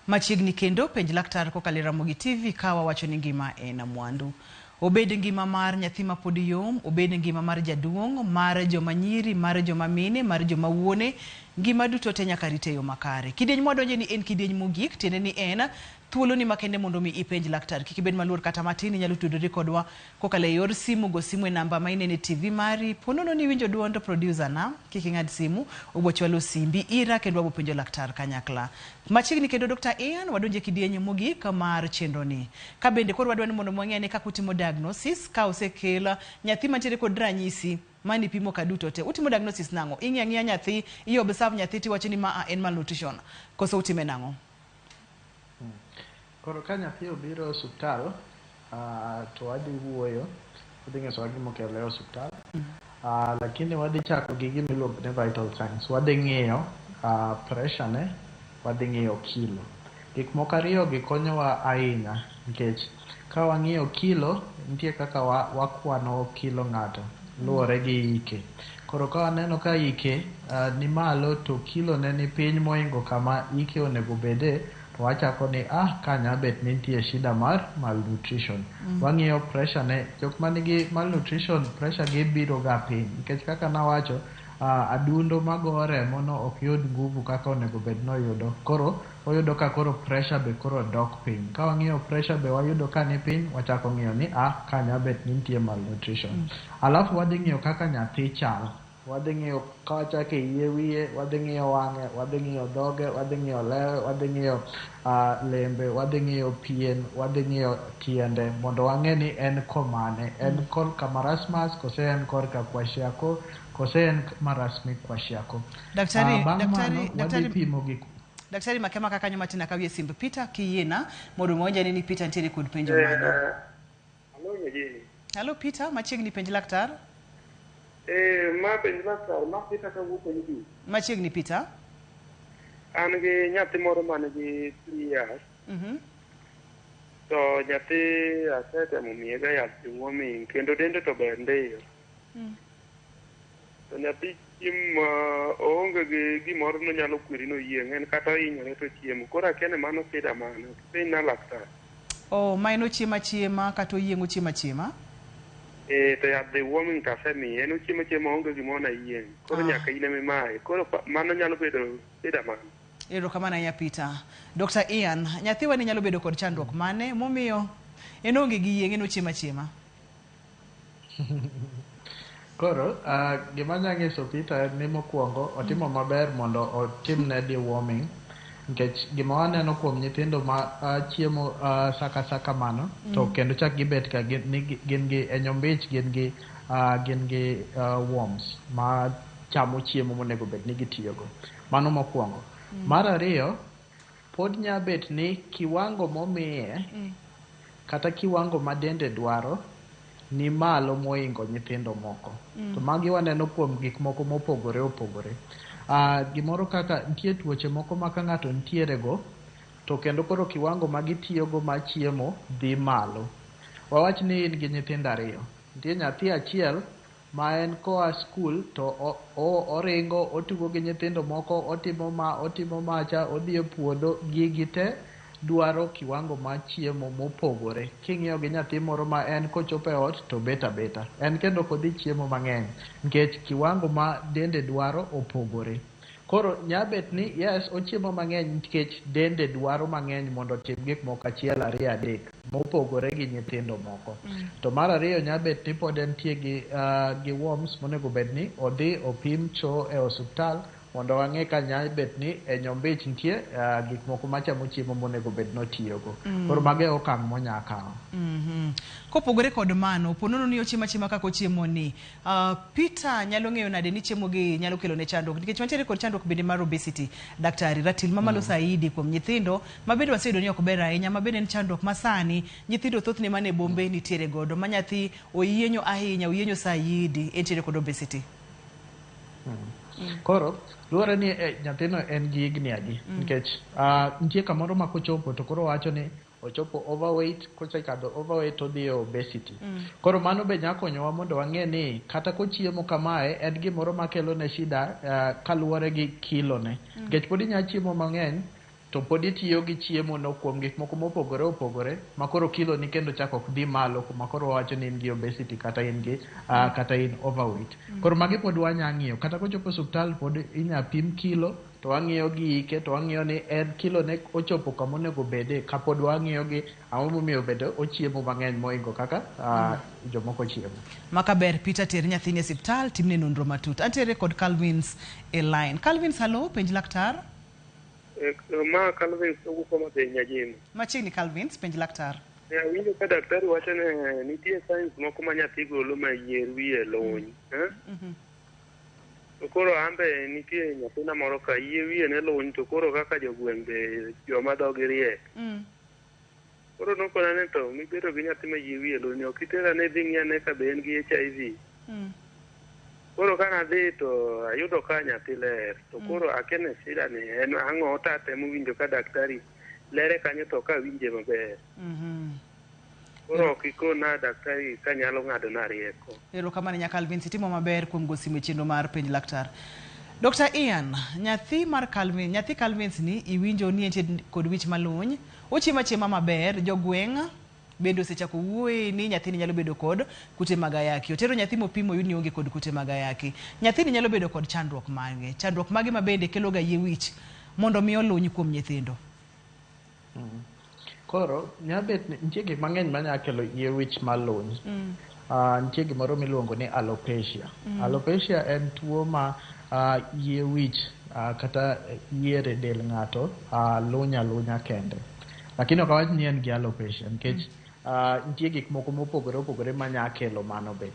Machiegni kendo penj laktar kokalo Ramogi TV kawa wacho ni ngima en mwandu. Obed ngima mar nyathi ma pod yom, obed ngima mar jaduong', mar joma nyiri, mar joma mine, mar joma wuone, ngima duto te nyaka rite yo makare. Kidieny mwadonje ni en kidieny mogik, tiende ni en thuolo ni makende mondo mi ipenj laktar. Kik ibed maluor kata matin, inyalo tudori kodwa kokalo yor simu, go simu e namba ma inene TV mari. Ponono ni winjo duond producer na, kik ing'ad simu, obochwalo simbi ira kendo wabo penjo laktar kanyakla. Machiegni kendo Dr. Ian wadonje kidieny mogik mar chenro ni. Ka bende koro wadwani mondo mwang'e ni kaka utimo diagnosis, ka osekela nyathi mantiere kod ranyisi mani pimo kaduto te. Utimo diagnosis nango, ing'e nyathi, iyo observe nyathi tiwacho ni ma en malnutrition. Koso utime nango? Koro ka nyathi obiro osuptal, to wadhi wuoyo, wadhi ng'iso gima okele osuptal. Lakini wadhi chako gi gima iluongo ni vital signs. Wadhi ng'iyo pressure ne, wadhi ng'iyo kilo. Gik moko ariyo gi konyowa ahinya nikech ka wang'iyo kilo, nitie kaka wakwano kilo ng'ato luwore gi hike. Koro ka waneno ka hike ni malo to kilo ne ni piny moingo kama hike onego bede, to wachako ni ka nyabet ni nitie shida mar malnutrition. Wang'iyo pressure ne, jok manigi malnutrition pressure gi biro ga piny nikech kaka nawacho, adundo mago remo no ok yud nguvu kaka onego bed no yudo. Koro oyudo ka koro pressure be koro dok piny. Ka wang'iyo pressure be wayudo ka ni piny, wachako ng'iyo ni ka nyabet ni nitie malnutrition. Alafu wadhi ng'iyo kaka nyathi chal. Wadhi ng'iyo ka wachako yie wiye, wadhi ng'iyo wang'e, wadhi ng'iyo dhoge, wadhi ng'iyo lewe, wadhi ng'iyo lembe, wadhi ng'iyo pien, wadhi ng'iyo tiende mondo wang'e ni en komane. En korka marasmus kose en korka kwashiako, kose en marasmi kwashiako. Daktari makema kaka nyuma tina kawie simba Peter kiyena modu moja nini Peter ntiere kod penjo mano. Hello nyejini. Hello Peter, machiegni penj laktar? Ma penj laktar, ma Peter ka wuok penj. Machiegni Peter? An gi nyathi moro man gi 3 years. To nyathi asetemo miye ga yath deworming kendo dende to ber ndiyo. To nyathi oonge gi gimoro no nyalo kwiri no yieng' en kata hinyore to chiemo. Koro akene mano shida mano. Penj na laktar. Ma eno chiema kata oyieng'o chiema? To yath deworming kasemiye, en chiemo onge gimoro na yieng'. Koro nyaka ine mimaye. Koro mano nyalo bedo shida mano. Erokamano ya Peter. Dr. Ian, nyathiwa ni nyalo bedo kod chandruok mane momiyo en onge gi yieng' eno chiema? Koro, gima nyanyiso Peter ni mokwongo otimo maber mondo otim ne deworming nikech gima waneno kuom nyithindo ma chiemo saka mano to kendo chak gibet ka gin gi enyombich, gin gi worms ma chamo chiemo monego bed ni gitiyogo. Mano mokwongo. Mar ariyo, pod nyabet ni kiwango momiye kata kiwango ma dende dwaro ni malo moingo nyithindo moko. To magi waneno kuom gik moko mopogore opogore. Gimoro kaka nitie tuoche moko ma ka ng'ato nitiere go, to kendo koro kiwango ma gitiyogo ma chiemo dhi malo. Wawach ni in gi nyithindo ariyo. Nitie nyathi achiel ma en koa skul to oringo, otugo gi nyithindo moko, otimo macha, odhi e puodho, gigi te dwaro kiwango ma chiemo mopogore. King'iyo gi nyathi moro ma en kochopo e ot to bet abeta. En kendo kodhi chiemo mang'eny nikech kiwango ma dende dwaro opogore. Koro nyabet ni yes ochiemo mang'eny nikech dende dwaro mang'eny mondo otim gik moko achiel ariyo adek mopogore gi nyithindo moko. To mar ariyo nyabet ni pod entie gi worms monego bed ni odhi opim cho e osiptal mondo wang'e ka nyabet ni e nyombich nitie gik moko machamo chiemo monego bed notiyogo. Koro mage okang' monya kawo. Kopogore kod mano, ponono ni ochiemo chiema kako chiemo ni. Peter nyalo ng'eyo nade ni chiemo gi nyalo kelo ne chandruok nikech wantiere kod chandruok bende mar obesity. Daktari ratil mamalo saidi kuom nyithindo mabende waseyudo ni ok ber ahinya mabende en chandruok masani nyithindo thothne mane bombe nitiere godo ma nyathi oyienyo ahinya oyienyo saidi entiere kod obesity. Koro luore ni nyathino en gi higni adi nikech nitie kamoro ma kochopo to koro wacho ni ochopo overweight kosekadho overweight odhi obesity. Koro mano be nyalo konyowa mondo wang'e ni kata kochiemo kamae en gimoro makelo ne shida kaluwore gi kilo ne nikech pod inya chiemo mang'eny to pod itiyo gi chiemo no kuom gik moko mopogore opogore makoro kilo ni kendo chako ok dhi malo makoro wacho ni in gi obesity kata in overweight. Koro magi pod wanya ng'iyo kata kochopo osiptal pod inya pim kilo to wang'iyo gi ike to wang'iyo ni en kilo ne ochopo kama onego bede kapod wang'iyo gi ang'o momiyo bedo ochiemo mang'eny moingo kaka jomoko chiemo. Maka ber Peter ter nyathini e osiptal timne nonro matut. Antiere kod Calvins e line. Calvins, halo, penj laktar. Ma Calvins owuok mapiyo nyajimo. Machiegni Calvins, penj laktar. Winjo ka daktari wacho ni nitie signs moko ma nyathi golo ma yier wiye lony. To koro ambe nitie nyathina moro ka yie wiye ne lony to koro kaka jogweng' be joma dhogi riek. Koro nokona ne to mibedo gi nyathi ma yie wiye lony ok itera ne dhi ng'iyane ka be en gi HIV. Koro kana dhi to ayudo ka nyathi ler to koro akene shida ni en ang'o tatemo winjo ka daktari lere kanyo to ka winje maber. Koro ok ikona daktari ka nyalo ng'ado na rieko. Erokamano nyaka Calvin timo maber kuom go simo chenro mar penj laktar. Dr. Ian, nyathi Calvins ni iwinjo ni entie kod wich malony, ochiemo chiema maber, jogweng' bende osechako wuoye ni nyathini nyalo bedo kod kute mag ayaki. Otero nyathi mopimo oyud ni onge kod kute mag ayaki. Nyathini nyalo bedo kod chandruok mage. Chandruok mage ma bende kelo ga yie wich mondo mi olony kuom nyithindo. Koro nyabet nitie gik mang'eny manya kelo yie wich malony. Nitie gimoro miluongo ni alopecia. Alopecia en tuo ma yie wich kata yiere del ng'ato lunya kende. Lakini ok awach ni en gi alopecia nikech nitie gik moko mopogore opogore manya kelo mano be.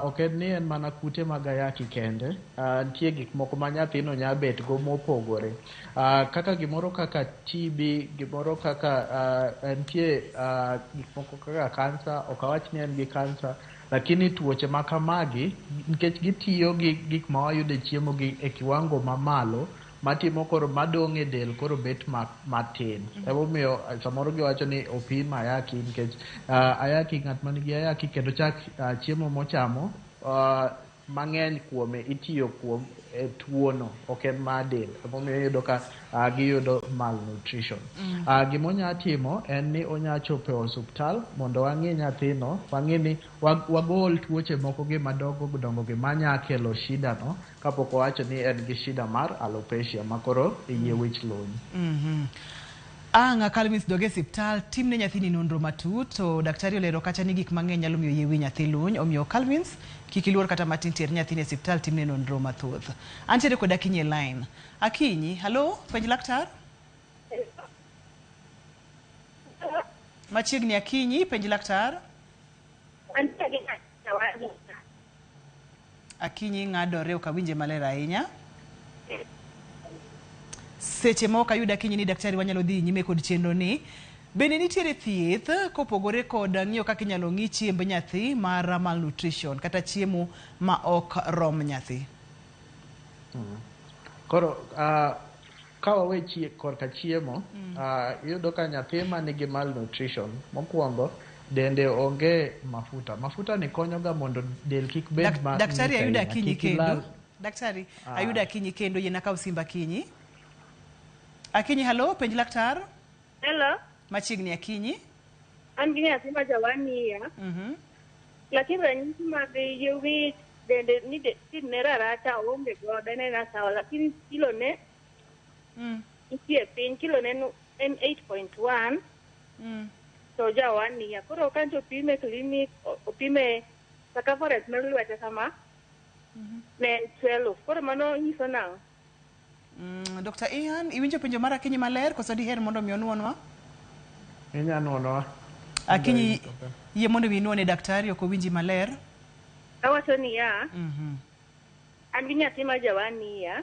Ok en ni en mana kute mag ayaki kende, nitie gik moko ma nyathino nya bet go mopogore. Kaka gimoro kaka TB, gimoro kaka nitie gik moko kaka kansa, ok awach ni en gi kansa, lakini tuoche ma kamagi nikech gitiyo gi gik ma wayudo e chiemo gi e kiwango mamalo matimo koro madong' e del koro bet matin. Emomiyo samoro giwacho ni opim ayaki nikech ayaki ng'at man gi ayaki kendo chak chiemo mochamo mang'eny kuome itiyo kuom tuono ok en mar del. Emomiyo iyudo ka giyudo malnutrition. Gimonya timo en ni onya chopo e osiptal mondo wang'i nyathino, wang'i ni wagol tuoche moko gi madongo gi manya kelo shida no kapok owacho ni en gi shida mar alopecia makoro yie wich lony. Anga Calvins doge osiptal timne nyathini nonro matut to daktari olero kacha ni gik mang'eny nyalo miyo yie wi nyathi lony omiyo Calvins kik iluor kata matin ter nyathini e osiptal timne nonro mathoth. Antiere kod Akinyi e line. Akinyi, halo, penj laktar. Machiegni Akinyi, penj laktar. Akinyi ng'adore ok awinje maler ahinya. Seche moko ayuda Akinyi ni daktari wanyalo dhi nyime kod chenro ni. Bende nitiere thieth kopogore kod ng'iyo kaka inyalo ng'i chiemb nyathi mar malnutrition kata chiemo ma ok rom nyathi. Koro ka wawe korka chiemo, iyudo ka nyathi ma nigi malnutrition mokwongo dende onge mafuta. Mafuta ni konyoga mondo del kik bed ma daktari ayuda Akinyi kendo. Daktari ayuda Akinyi kendo yena ka usimba Akinyi. Akinyi, halo, penj laktar. Hello. Machiegni Akinyi. An gi nyathi ma ja 1 year. Lakini ranyisi mag yie wich dende ni ne rarata onge godo ne na sawa, lakini kilo ne itie piny, kilo ne en 8.1. So jawani ya koro kanto opime clinic, opime circumference mar lwete kama ne 12. Koro mano nyiso nang'o? Dr. Ian, iwinjo penjo mara Akinyi maler koso diher mondo mi onuonwa? Inya nuonwa. Akinyi yie mondo mi nuone daktari ok owinji maler? Awacho ni ya. An gi nyathi ma jawani ya.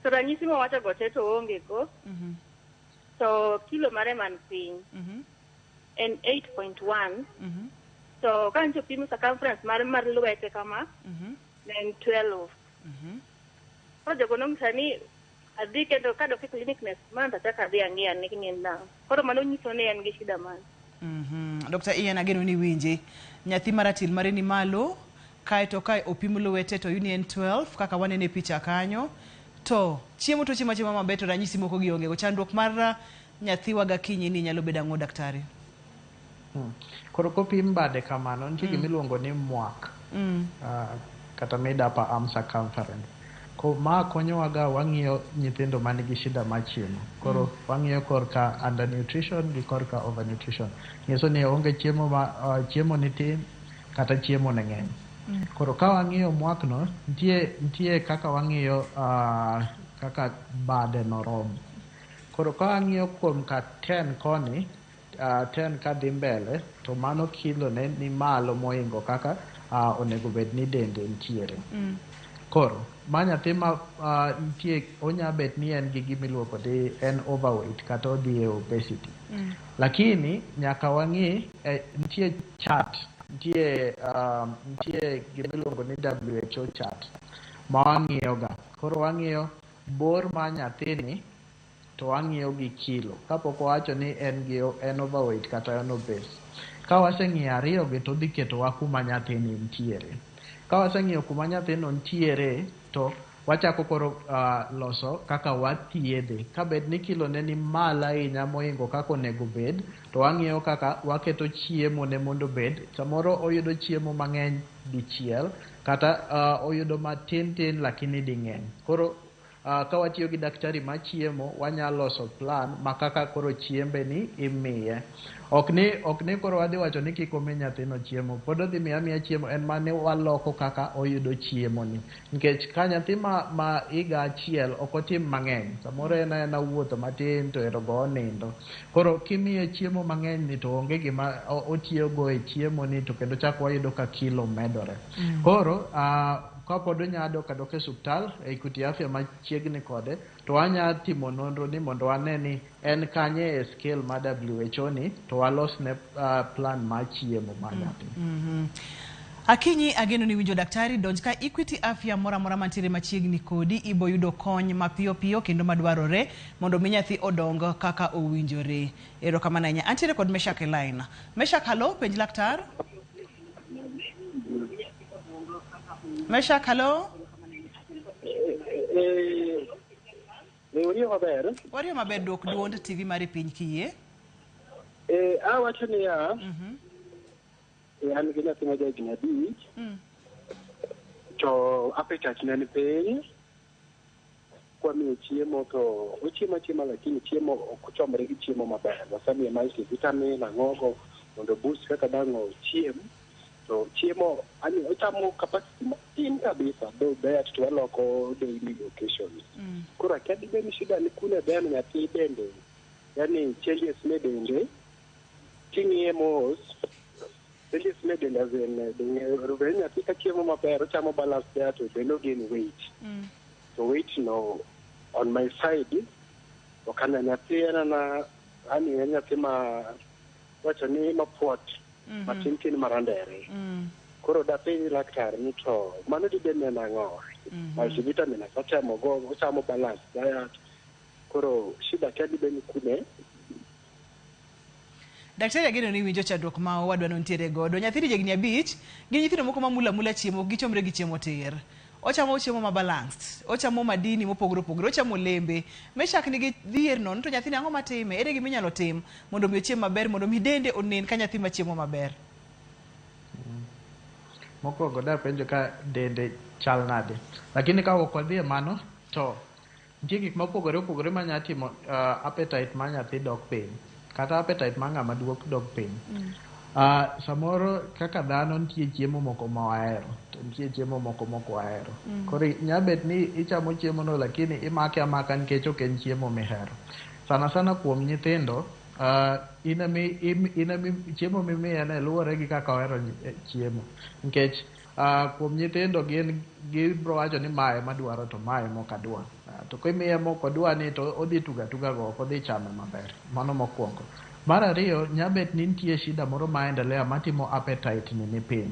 To ranyisi ma wacho go te to onge go. So kilo mare man piny en 8.1. So kancho pimo circumference mar lwete kama en 12. Koro jogo nong'isa ni adhi kendo kadok e clinic next month achaka adhi ang'iya ni gini en nang'o. Koro mano nyiso ni en gi shida mane. Dr. Ian ageno ni winje. Nyathi maratil mare ni malo, kaeto kae opim lwete to yuni en 12 kaka wanene picha kanyo. To chiemo to chiemo maber to ranyisi moko gionge go. Chandruok mar nyathi waga Akinyi ni nyalo bedo ang'o daktari? Koro kopim bade kamano nitie gimiluongo ni mwak kata mid upper arm circumference. Ko ma konyowaga wang'iyo nyithindo manigi shida mar chiemo. Koro wang'iyo korka undernutrition gi korka overnutrition. Nyiso ni onge chiemo ni tin kata chiemo ne ng'eny. Koro ka wang'iyo mwakno nitie kaka wang'iyo kaka bade norom. Koro ka wang'iyo kuom ka 10 koni 10 kadhi mbele to mano kilo ne ni malo moingo kaka onego bed ni dende nitiere. Koro ma nyathi ma nitie onya bet ni en gi gimiluongo ni en overweight kata odhi e obesity. Lakini nyaka wang'i nitie chart, nitie gimiluongo ni WHO chart ma wang'iyoga. Koro wang'iyo bor ma nyathini to wang'iyo gi kilo. Kapok wawacho ni en overweight kata en obese. Ka waseng'iyo ariyogi to dhi ketowa kuma nyathini nitiere. Ka waseng'iyo kuma nyathino nitiere to wachako koro loso kaka wathiedhe. Ka bed ni kilo ne ni malo ahinya moingo kaka onego bed, to wang'iyo kaka waketo chiemo ne mondo bed. Samoro oyudo chiemo mang'eny dichiel kata oyudo matin tin lakini di ng'eny. Koro ka watiyo gi daktari ma chiemo, wanyalo loso plan ma kaka koro chiembe ni imiye. Ok ni koro wadhi wacho ni kik omi nyathino chiemo. Pod odhi miya miya chiemo, en mane waloko kaka oyudo chiemo ni. Nikech ka nyathi ma higa achiel ok otim mang'eny, samoro en wuotho matin to ero go onindo. Koro kimiye chiemo mang'eny ni to onge gima otiyogo e chiemo ni to kendo chak wayudo ka kilo medore. Koro kapod onyalo kadok e osuptal e Equity Afya machiegni kode, to wanya timo nonro ni mondo wane ni en kanye e scale ma WHO ni to walos ne plan ma chiemo ma nyathi. Akinyi ageno ni winjo daktari donj ka Equity Afya mora mantiere machiegni kodi ibo yudo kony mapiyo piyo kendo madwarore mondo mi nyathi odong kaka owinjore. Erokamano ahinya. Antiere kod Meshak e line. Meshak, halo, penj laktar. Meshak, halo. Wario maber dok duond TV mari piny kiyie. Awacho ni ya an gi nyathi ma jahigni 5 to appetite ne ni piny. Kwamiyo chiemo to ochiemo lakini chiemo ok ochomre gi chiemo maber. Wasemiye multivitamin ang'ogo mondo boost kaka dang'o chiem. So chiemo ochamo capacity matin kabisa, though diet to waloko daily occasions. Kura kadi beni shida ni kule beni nyathi bende, yani changes ne dende, king'iye mos, changes ne dende rubeni nyathi ka chiemo maber, ochamo balanced diet, they no gain weight. So weight no, on my side, wakana nyathi na nyathi ma, wacha ni mapuot, matin marandere. Koro dapenj laktar ni to mano dibedne nang'o? Multivitamin achamo go, ochamo balance diet. Koro shida kadi beni kune. Daktari ageno ni winjo chandruok ma wadwa nontiere godo. Nyathi higni 5 gi nyithindo moko mula chiemo gichomre gi chiemo tir. Ochamo chiemo ma balanced, ochamo madini mopogore opogore, ochamo lembe. Meshak nigi dhier non to nyathini ang'o matime? Ere gima inyalo tim mondo mi ochiem maber, mondo mi dende onen ka nyathi ma chiemo maber? mokwongo da penjo ka dende chal nade, lakini ka ok wadhi e mano to nitie gik mopogore opogore manya timo appetite ma nyathi dok piny kata appetite ma ng'ama duok dok piny. Samoro kaka dhano nitie chiemo moko ma wahero to nitie chiemo moko mok wahero. Koro nyabet ni ichamo chiemo no lakini imake amaka nikech ok en chiemo mihero. Sana sana kuom nyithindo chiemo mimiye ne luwore gi kaka ohero chiemo, nikech kuom nyithindo gibro wacho ni mae madwaro to mae mokadwa, to kimiye mokodwa ni to odhi tuga go ok odhi chame maber. Mano mokwongo. Mar ariyo, nyabet ni nitie shida moro maendelea matimo appetite ni piny,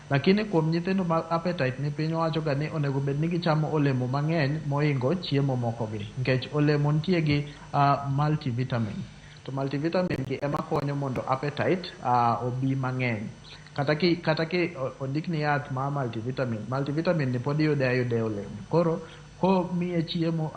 lakini kuom nyithindo ma appetite ni piny wacho ga ni onego bed ni gichamo olemo mang'eny moingo chiemo moko gi, nikech olemo nitie gi multivitamin, to multivitamin gi ema konyo mondo appetite obi mang'eny. Kata ki ondik ni yath ma multivitamin ni pod yude ayude olemo. Koro miye chiemo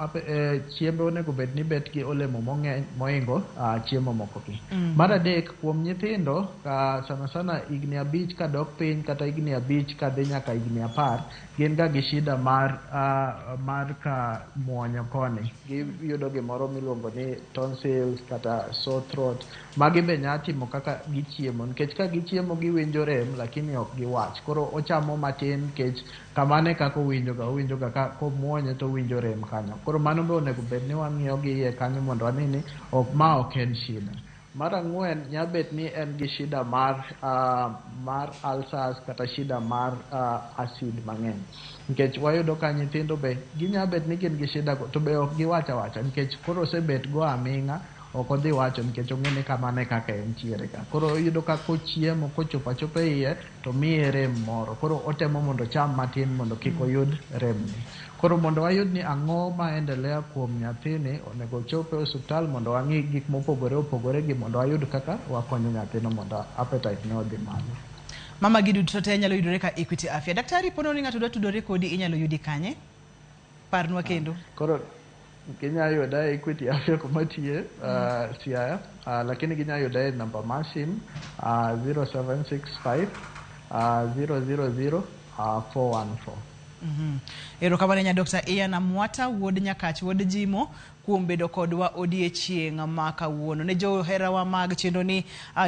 onego bed ni bet gi olemo mang'eny moingo chiemo moko gi. Mar adek, kuom nyithindo sana sana higni 5 kadok piny kata higni 5 kadhi nyaka higni 10 gin ga gi shida mar ka muonyo koni. Giyudo gimoro miluongo ni tonsils kata sore throat. Magi be nya timo kaka gichiemo, nikech ka gichiemo giwinjo rem lakini ok giwach. Koro ochamo matin nikech kamane kaka owinjo ga ka komuonye to winjo rem kanyo. Koro mano be onego bed ni wang'iyo gi iye kanyo mondo wanini ok en shida. Mar ang'wen, nyabet ni en gi shida mar ulcers kata shida mar acid mang'eny, nikech wayudo ka nyithindo be ginyabet ni gin gi shida to be ok giwacha wacha, nikech koro osebet go aming'a ok odhi wacho nikech ong'e ni kamane kaka entiere ka. Koro iyudo ka kochiemo kochopo achopa iye to miye rem moro, koro otemo mondo cham matin mondo kik oyud rem ni. Koro mondo wayud ni ang'o maendelea kuom nyathini, onego chope osuptal mondo wang'i gik mopogore opogore gi mondo wayud kaka wakonyo nyathino mondo appetite ne odhi malo. Mama gi duto te nyalo yudore ka Equity Afya. Daktari, pono ni ng'ato dwa tudore kodi inyalo yudi kanye? Parnwa kendo. Koro ginya yuda Equity Afya kumatiye Siaya, lakini ginya yuda namba mar sim 0765 000 414. Erokamano nya Dr. Ian Amwata, wuod Nyakach, wuod Jimo, kuom bedo kodwa odiechieng' ma kawuono. Ne joherawa mag chendo ni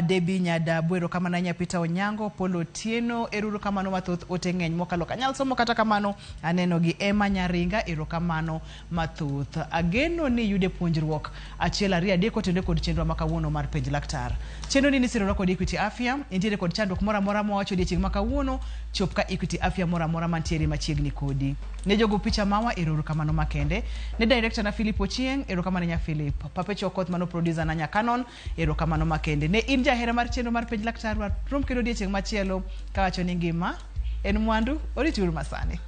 Debbie Nyadabu, erokamano nya Peter Onyango, Polo Tieno, erokamano mathoth ote ng'eny mokalo kanyal somo kata kamano aneno gi Emma Nyaringa, erokamano mathoth. Ageno ni yude puonjruok achiel ariyo adek otende kod chenro ma kawuono mar penj laktar. Chenro ni nisiro kod Equity Afya, intiere kod chandruok moro amora mawacho odiechieng' ma kawuono, chop ka Equity Afya moro amora mantiere machiegni kodi. Ne jogo picha mawa erokamano makende. Ne director na Philip Ochieng, erokamano nya Philip. Papecho Okoth mano producer na nya Canon, erokamano makende. Ne in jahera mar chenro mar penj laktar, rom kendo odiechieng' machielo kawacho ni ngima en mwandu, orituru masani.